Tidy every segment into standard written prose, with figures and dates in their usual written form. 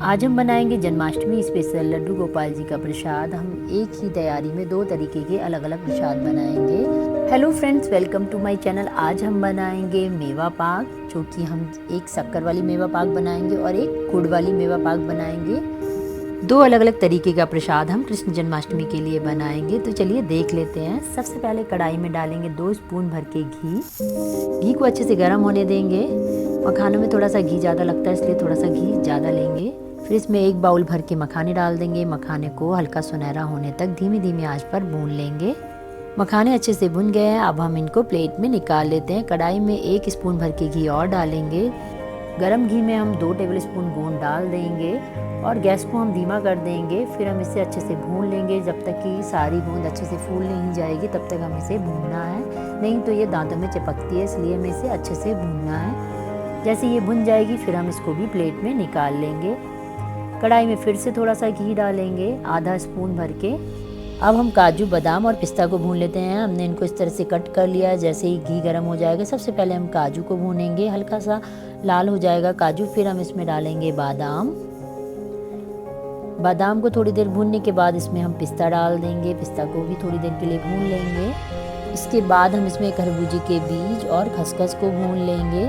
आज हम बनाएंगे जन्माष्टमी स्पेशल लड्डू गोपाल जी का प्रसाद। हम एक ही तैयारी में दो तरीके के अलग अलग प्रसाद बनाएंगे। Hello friends, welcome to my channel. आज हम बनाएंगे मेवा पाक, जो कि हम एक शक्कर वाली मेवा पाक बनाएंगे और एक गुड़ वाली मेवा पाक बनाएंगे। दो अलग अलग तरीके का प्रसाद हम कृष्ण जन्माष्टमी के लिए बनाएंगे। तो चलिए देख लेते हैं। सबसे पहले कढ़ाई में डालेंगे 2 स्पून भर के घी को अच्छे से गर्म होने देंगे। मखानों में थोड़ा सा घी ज़्यादा लगता है, इसलिए थोड़ा सा घी ज़्यादा लेंगे। फिर इसमें 1 बाउल भर के मखाने डाल देंगे। मखाने को हल्का सुनहरा होने तक धीमी धीमी आंच पर भून लेंगे। मखाने अच्छे से भुन गए हैं, अब हम इनको प्लेट में निकाल लेते हैं। कढ़ाई में 1 स्पून भर के घी और डालेंगे। गरम घी में हम 2 टेबल स्पून गोंद डाल देंगे और गैस को हम धीमा कर देंगे। फिर हम इसे अच्छे से भून लेंगे। जब तक कि सारी गोंद अच्छे से फूल नहीं जाएगी तब तक हम इसे भूनना है, नहीं तो ये दांतों में चिपकती है, इसलिए हमें इसे अच्छे से भूनना है। जैसे ये भुन जाएगी फिर हम इसको भी प्लेट में निकाल लेंगे। कढ़ाई में फिर से थोड़ा सा घी डालेंगे, आधा स्पून भर के। अब हम काजू, बादाम और पिस्ता को भून लेते हैं। हमने इनको इस तरह से कट कर लिया है। जैसे ही घी गर्म हो जाएगा सबसे पहले हम काजू को भूनेंगे, हल्का सा लाल हो जाएगा काजू। फिर हम इसमें डालेंगे बादाम को थोड़ी देर भूनने के बाद इसमें हम पिस्ता डाल देंगे। पिस्ता को भी थोड़ी देर के लिए भून लेंगे। इसके बाद हम इसमें खरबूजे के बीज और खसखस को भून लेंगे।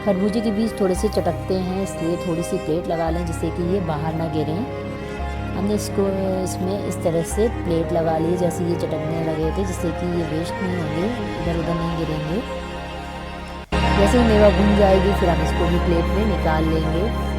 खरबूजे के बीज थोड़े से चटकते हैं, इसलिए थोड़ी सी प्लेट लगा लें जिससे कि ये बाहर ना गिरें। हमने इसमें इस तरह से प्लेट लगा ली जैसे ये चटकने लगे थे, जिससे कि ये वेस्ट नहीं होंगे, इधर उधर नहीं गिरेंगे। जैसे ही मेवा भून जाएगी फिर हम इसको भी प्लेट में निकाल लेंगे।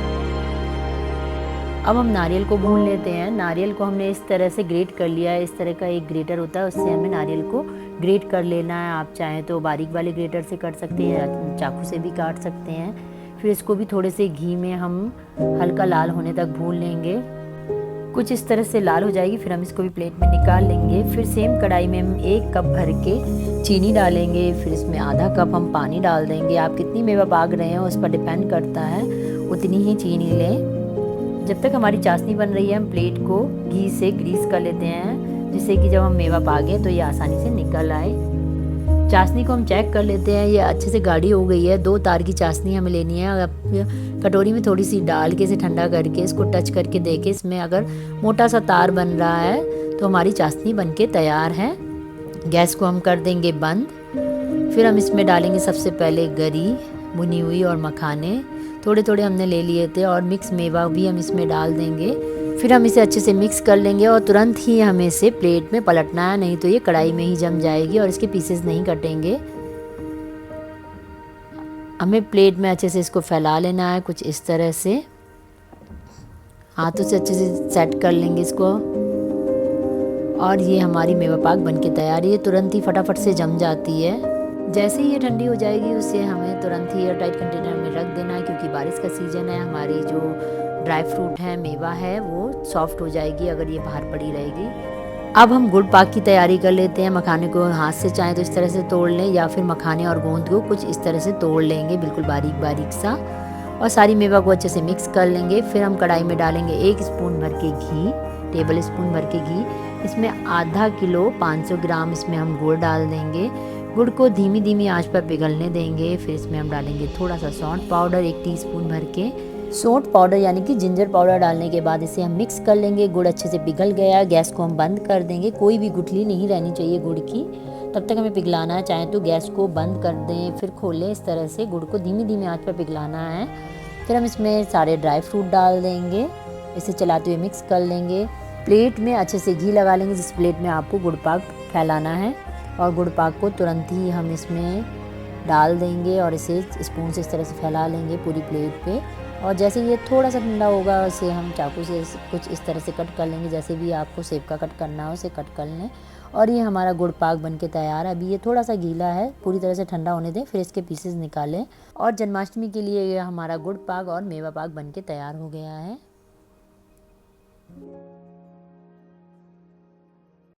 अब हम नारियल को भून लेते हैं। नारियल को हमने इस तरह से ग्रेट कर लिया है। इस तरह का एक ग्रेटर होता है, उससे हमें नारियल को ग्रेट कर लेना है। आप चाहें तो बारीक वाले ग्रेटर से कर सकते हैं या चाकू से भी काट सकते हैं। फिर इसको भी थोड़े से घी में हम हल्का लाल होने तक भून लेंगे। कुछ इस तरह से लाल हो जाएगी फिर हम इसको भी प्लेट में निकाल लेंगे। फिर सेम कढ़ाई में हम 1 कप भर के चीनी डालेंगे। फिर इसमें आधा कप हम पानी डाल देंगे। आप कितनी मेवा पाक रहे हैं उस पर डिपेंड करता है, उतनी ही चीनी लें। जब तक हमारी चाशनी बन रही है हम प्लेट को घी से ग्रीस कर लेते हैं, जिससे कि जब हम मेवा पाकें तो ये आसानी से निकल आए। चाशनी को हम चेक कर लेते हैं, ये अच्छे से गाढ़ी हो गई है। 2 तार की चाशनी हमें लेनी है। अब कटोरी में थोड़ी सी डाल के इसे ठंडा करके इसको टच करके देखें, इसमें अगर मोटा सा तार बन रहा है तो हमारी चाशनी बन के तैयार है। गैस को हम कर देंगे बंद। फिर हम इसमें डालेंगे सबसे पहले गरी भुनी हुई और मखाने थोड़े थोड़े हमने ले लिए थे, और मिक्स मेवा भी हम इसमें डाल देंगे। फिर हम इसे अच्छे से मिक्स कर लेंगे और तुरंत ही हमें इसे प्लेट में पलटना है, नहीं तो ये कढ़ाई में ही जम जाएगी और इसके पीसेस नहीं कटेंगे। हमें प्लेट में अच्छे से इसको फैला लेना है, कुछ इस तरह से हाथों से अच्छे से सेट कर लेंगे इसको। और ये हमारी मेवा पाक बनके तैयार है। ये तुरंत ही फटाफट से जम जाती है। जैसे ही ये ठंडी हो जाएगी उसे हमें तुरंत ही एयर टाइट कंटेनर में रख देना है, क्योंकि बारिश का सीज़न है। हमारी जो ड्राई फ्रूट है, मेवा है, वो सॉफ्ट हो जाएगी अगर ये बाहर पड़ी रहेगी। अब हम गुड़ पाक की तैयारी कर लेते हैं। मखाने को हाथ से चाहें तो इस तरह से तोड़ लें, या फिर मखाने और गोंद को कुछ इस तरह से तोड़ लेंगे, बिल्कुल बारीक बारीक सा, और सारी मेवा को अच्छे से मिक्स कर लेंगे। फिर हम कढ़ाई में डालेंगे 1 स्पून भर के घी, टेबल स्पून भर के घी। इसमें आधा किलो 500 ग्राम इसमें हम गुड़ डाल देंगे। गुड़ को धीमी धीमी आंच पर पिघलने देंगे। फिर इसमें हम डालेंगे थोड़ा सा सौंठ पाउडर, 1 टीस्पून भर के। सौंठ पाउडर यानी कि जिंजर पाउडर डालने के बाद इसे हम मिक्स कर लेंगे। गुड़ अच्छे से पिघल गया, गैस को हम बंद कर देंगे। कोई भी गुठली नहीं रहनी चाहिए गुड़ की, तब तक हमें पिघलाना है। चाहे तो गैस को बंद कर दें, फिर खोलें। इस तरह से गुड़ को धीमी धीमी आंच पर पिघलाना है। फिर हम इसमें सारे ड्राई फ्रूट डाल देंगे, इसे चलाते हुए मिक्स कर लेंगे। प्लेट में अच्छे से घी लगा लेंगे, जिस प्लेट में आपको गुड़ पाक फैलाना है, और गुड़ पाक को तुरंत ही हम इसमें डाल देंगे और इसे स्पून से इस तरह से फैला लेंगे पूरी प्लेट पे। और जैसे ये थोड़ा सा ठंडा होगा इसे हम चाकू से कुछ इस तरह से कट कर लेंगे। जैसे भी आपको सेब का कट करना हो उसे कट कर लें। और ये हमारा गुड़ पाक बन के तैयार है। अभी ये थोड़ा सा गीला है, पूरी तरह से ठंडा होने दें, फिर इसके पीसेस निकालें। और जन्माष्टमी के लिए ये हमारा गुड़ पाक और मेवा पाक बन के तैयार हो गया है।